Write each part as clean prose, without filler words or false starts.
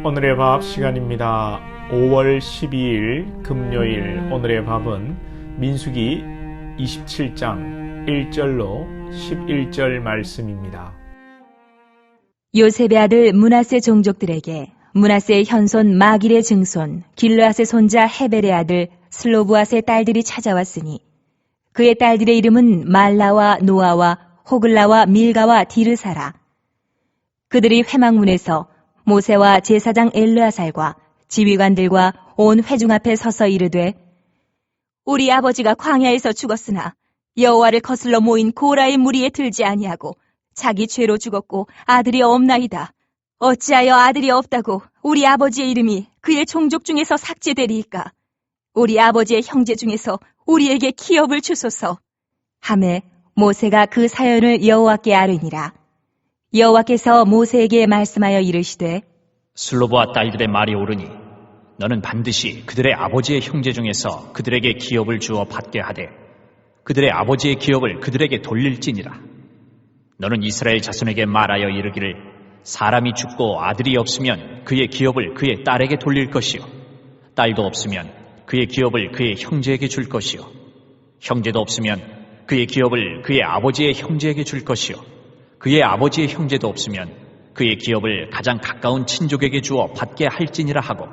오늘의 밥 시간입니다. 5월 12일 금요일 오늘의 밥은 민수기 27장 1절로 11절 말씀입니다. 요셉의 아들 므낫세 종족들에게 므낫세의 현손 마길의 증손 길르앗의 손자 헤벨의 아들 슬로브앗의 딸들이 찾아왔으니 그의 딸들의 이름은 말라와 노아와 호글라와 밀가와 디르사라. 그들이 회막문에서 모세와 제사장 엘르아살과 지휘관들과 온 회중 앞에 서서 이르되 우리 아버지가 광야에서 죽었으나 여호와를 거슬러 모인 고라의 무리에 들지 아니하고 자기 죄로 죽었고 아들이 없나이다. 어찌하여 아들이 없다고 우리 아버지의 이름이 그의 종족 중에서 삭제되리이까? 우리 아버지의 형제 중에서 우리에게 기업을 주소서. 하매 모세가 그 사연을 여호와께 아뢰니라. 여호와께서 모세에게 말씀하여 이르시되 슬로브와 딸들의 말이 옳으니 너는 반드시 그들의 아버지의 형제 중에서 그들에게 기업을 주어 받게 하되 그들의 아버지의 기업을 그들에게 돌릴지니라. 너는 이스라엘 자손에게 말하여 이르기를 사람이 죽고 아들이 없으면 그의 기업을 그의 딸에게 돌릴 것이요 딸도 없으면 그의 기업을 그의 형제에게 줄 것이요 형제도 없으면 그의 기업을 그의 아버지의 형제에게 줄 것이요 그의 아버지의 형제도 없으면 그의 기업을 가장 가까운 친족에게 주어 받게 할지니라 하고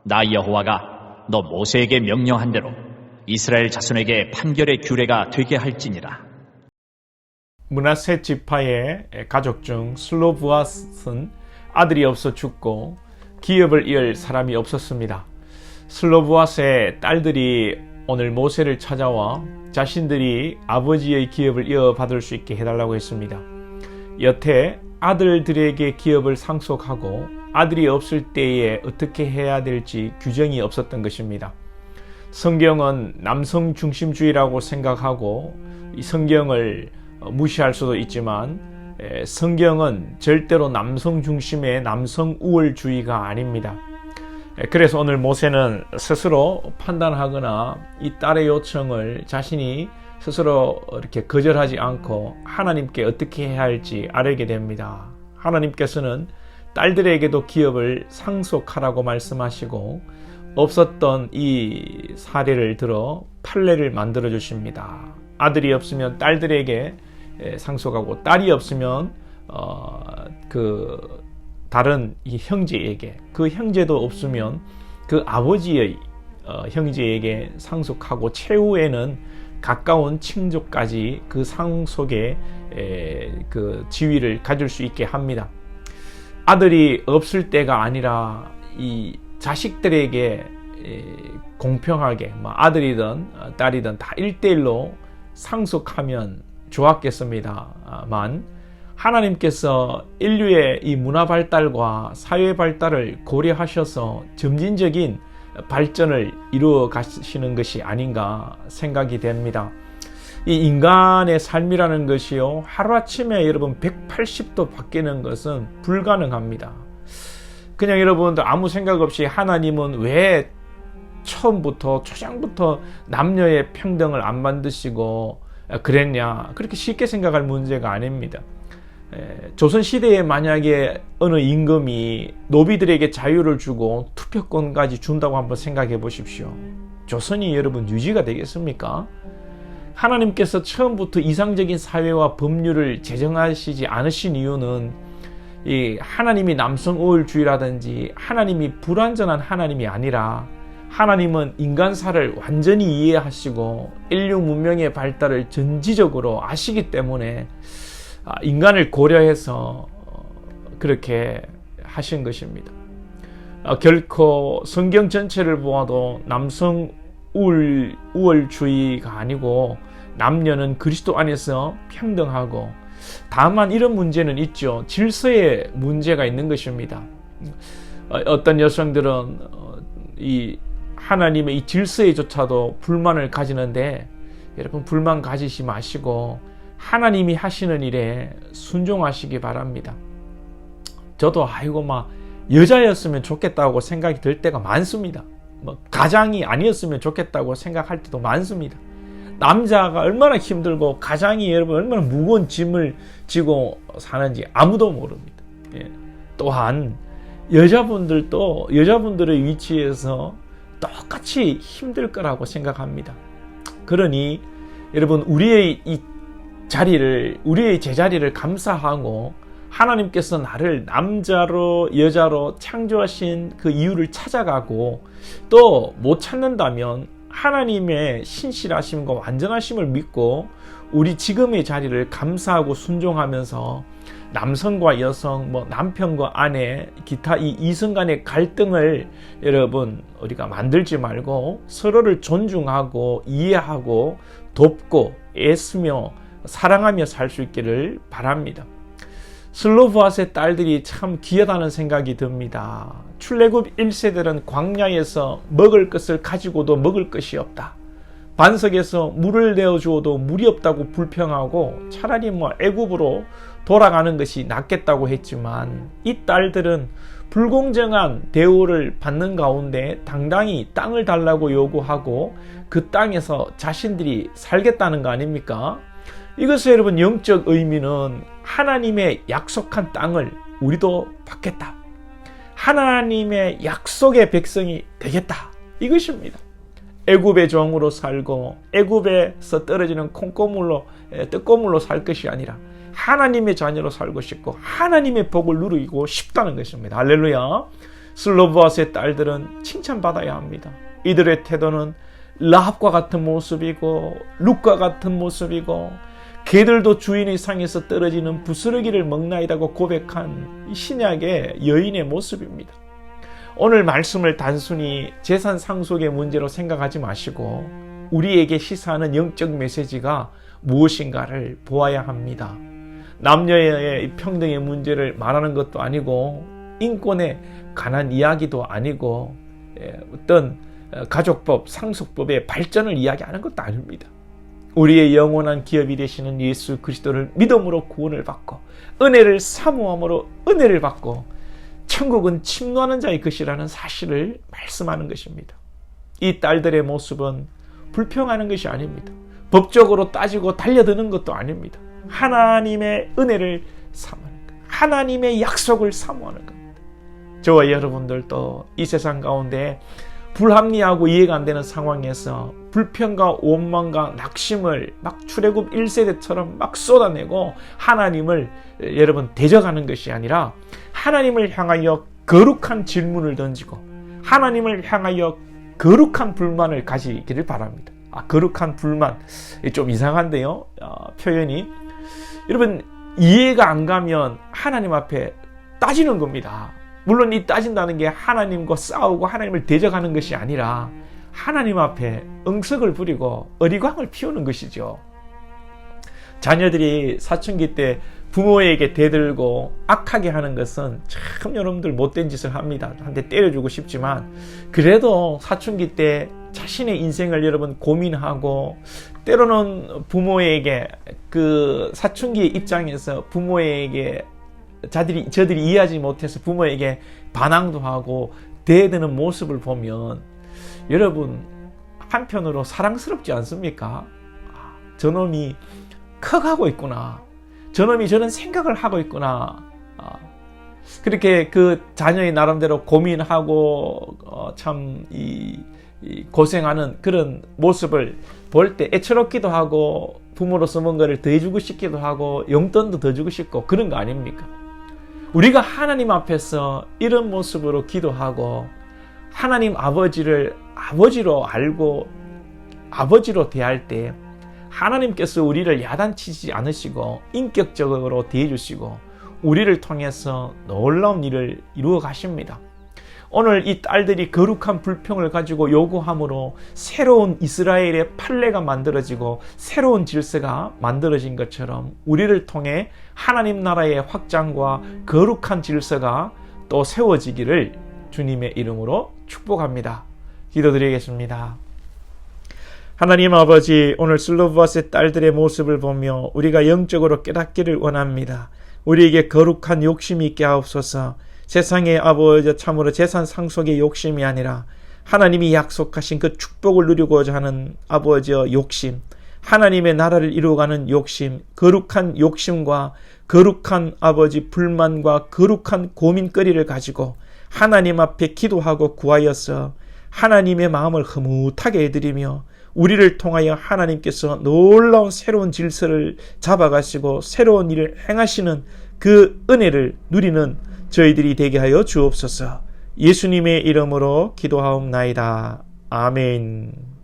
나 여호와가 너 모세에게 명령한 대로 이스라엘 자손에게 판결의 규례가 되게 할지니라. 므낫세 지파의 가족 중 슬로브앗은 아들이 없어 죽고 기업을 이을 사람이 없었습니다. 슬로브앗의 딸들이 오늘 모세를 찾아와 자신들이 아버지의 기업을 이어받을 수 있게 해달라고 했습니다. 여태 아들들에게 기업을 상속하고 아들이 없을 때에 어떻게 해야 될지 규정이 없었던 것입니다. 성경은 남성 중심주의라고 생각하고 이 성경을 무시할 수도 있지만 성경은 절대로 남성 중심의 남성 우월주의가 아닙니다. 그래서 오늘 모세는 스스로 판단하거나 이 딸의 요청을 자신이 스스로 이렇게 거절하지 않고 하나님께 어떻게 해야 할지 아뢰게 됩니다. 하나님께서는 딸들에게도 기업을 상속하라고 말씀하시고 없었던 이 사례를 들어 판례를 만들어 주십니다. 아들이 없으면 딸들에게 상속하고 딸이 없으면 그 다른 이 형제에게 그 형제도 없으면 그 아버지의 형제에게 상속하고 최후에는 가까운 친족까지 그 상속의 그 지위를 가질 수 있게 합니다. 아들이 없을 때가 아니라 이 자식들에게 공평하게 아들이든 딸이든 다 1대1로 상속하면 좋았겠습니다만 하나님께서 인류의 이 문화 발달과 사회 발달을 고려하셔서 점진적인 발전을 이루어 가시는 것이 아닌가 생각이 됩니다. 이 인간의 삶이라는 것이요 하루아침에 여러분 180도 바뀌는 것은 불가능합니다. 그냥 여러분들 아무 생각 없이 하나님은 왜 처음부터 초장부터 남녀의 평등을 안 만드시고 그랬냐 그렇게 쉽게 생각할 문제가 아닙니다. 조선시대에 만약에 어느 임금이 노비들에게 자유를 주고 투표권까지 준다고 한번 생각해 보십시오. 조선이 여러분 유지가 되겠습니까? 하나님께서 처음부터 이상적인 사회와 법률을 제정하시지 않으신 이유는 이 하나님이 남성 우월주의라든지 하나님이 불완전한 하나님이 아니라 하나님은 인간사를 완전히 이해하시고 인류 문명의 발달을 전지적으로 아시기 때문에 인간을 고려해서 그렇게 하신 것입니다. 결코 성경 전체를 보아도 남성 우월주의가 아니고 남녀는 그리스도 안에서 평등하고 다만 이런 문제는 있죠. 질서에 문제가 있는 것입니다. 어떤 여성들은 이 하나님의 이 질서에조차도 불만을 가지는데 여러분 불만 가지시 마시고 하나님이 하시는 일에 순종하시기 바랍니다. 저도 여자였으면 좋겠다고 생각이 들 때가 많습니다. 가장이 아니었으면 좋겠다고 생각할 때도 많습니다. 남자가 얼마나 힘들고 가장이 여러분 얼마나 무거운 짐을 지고 사는지 아무도 모릅니다. 또한 여자분들도 여자분들의 위치에서 똑같이 힘들 거라고 생각합니다. 그러니 여러분, 우리의 제자리를 감사하고 하나님께서 나를 남자로 여자로 창조하신 그 이유를 찾아가고, 또 못 찾는다면 하나님의 신실하심과 완전하심을 믿고 우리 지금의 자리를 감사하고 순종하면서 남성과 여성, 남편과 아내, 기타 이 이성 간의 갈등을 여러분 우리가 만들지 말고 서로를 존중하고 이해하고 돕고 애쓰며 사랑하며 살 수 있기를 바랍니다. 슬로브아스의 딸들이 참 귀하다는 생각이 듭니다. 출애굽 1세들은 광야에서 먹을 것을 가지고도 먹을 것이 없다. 반석에서 물을 내어주어도 물이 없다고 불평하고 차라리 애굽으로 돌아가는 것이 낫겠다고 했지만, 이 딸들은 불공정한 대우를 받는 가운데 당당히 땅을 달라고 요구하고 그 땅에서 자신들이 살겠다는 거 아닙니까? 이것의 여러분 영적 의미는 하나님의 약속한 땅을 우리도 받겠다, 하나님의 약속의 백성이 되겠다, 이것입니다. 애굽의 종으로 살고 애굽에서 떨어지는 떡고물로 살 것이 아니라 하나님의 자녀로 살고 싶고 하나님의 복을 누리고 싶다는 것입니다. 할렐루야. 슬로브아스의 딸들은 칭찬받아야 합니다. 이들의 태도는 라합과 같은 모습이고 룻과 같은 모습이고, 개들도 주인의 상에서 떨어지는 부스러기를 먹나이다고 고백한 신약의 여인의 모습입니다. 오늘 말씀을 단순히 재산 상속의 문제로 생각하지 마시고 우리에게 시사하는 영적 메시지가 무엇인가를 보아야 합니다. 남녀의 평등의 문제를 말하는 것도 아니고 인권에 관한 이야기도 아니고 어떤 가족법, 상속법의 발전을 이야기하는 것도 아닙니다. 우리의 영원한 기업이 되시는 예수 그리스도를 믿음으로 구원을 받고 은혜를 사모함으로 은혜를 받고 천국은 침노하는 자의 것이라는 사실을 말씀하는 것입니다. 이 딸들의 모습은 불평하는 것이 아닙니다. 법적으로 따지고 달려드는 것도 아닙니다. 하나님의 은혜를 사모하는 것, 하나님의 약속을 사모하는 겁니다. 저와 여러분들도 이 세상 가운데 불합리하고 이해가 안 되는 상황에서 불평과 원망과 낙심을 출애굽 1세대처럼 쏟아내고 하나님을 여러분 대적하는 것이 아니라 하나님을 향하여 거룩한 질문을 던지고 하나님을 향하여 거룩한 불만을 가지기를 바랍니다. 거룩한 불만, 좀 이상한데요, 표현이. 여러분, 이해가 안 가면 하나님 앞에 따지는 겁니다. 물론 이 따진다는 게 하나님과 싸우고 하나님을 대적하는 것이 아니라 하나님 앞에 응석을 부리고 어리광을 피우는 것이죠. 자녀들이 사춘기 때 부모에게 대들고 악하게 하는 것은 참 여러분들 못된 짓을 합니다. 한 대 때려주고 싶지만 그래도 사춘기 때 자신의 인생을 여러분 고민하고, 때로는 부모에게 그 사춘기의 입장에서 부모에게 저들이 이해하지 못해서 부모에게 반항도 하고 대드는 모습을 보면 여러분 한편으로 사랑스럽지 않습니까? 저놈이 커가고 있구나, 저놈이 저런 생각을 하고 있구나. 그렇게 그 자녀의 나름대로 고민하고 참 고생하는 그런 모습을 볼 때 애처롭기도 하고 부모로서 뭔가를 더 해주고 싶기도 하고 용돈도 더 주고 싶고 그런 거 아닙니까? 우리가 하나님 앞에서 이런 모습으로 기도하고 하나님 아버지를 아버지로 알고 아버지로 대할 때 하나님께서 우리를 야단치지 않으시고 인격적으로 대해주시고 우리를 통해서 놀라운 일을 이루어 가십니다. 오늘 이 딸들이 거룩한 불평을 가지고 요구함으로 새로운 이스라엘의 판례가 만들어지고 새로운 질서가 만들어진 것처럼 우리를 통해 하나님 나라의 확장과 거룩한 질서가 또 세워지기를 주님의 이름으로 축복합니다. 기도드리겠습니다. 하나님 아버지, 오늘 슬로브아스의 딸들의 모습을 보며 우리가 영적으로 깨닫기를 원합니다. 우리에게 거룩한 욕심이 있게 하옵소서. 세상의 아버지, 참으로 재산 상속의 욕심이 아니라 하나님이 약속하신 그 축복을 누리고자 하는 아버지의 욕심, 하나님의 나라를 이루어가는 욕심, 거룩한 욕심과 거룩한 아버지 불만과 거룩한 고민거리를 가지고 하나님 앞에 기도하고 구하여서 하나님의 마음을 흐뭇하게 해드리며 우리를 통하여 하나님께서 놀라운 새로운 질서를 잡아가시고 새로운 일을 행하시는 그 은혜를 누리는 저희들이 되게 하여 주옵소서. 예수님의 이름으로 기도하옵나이다. 아멘.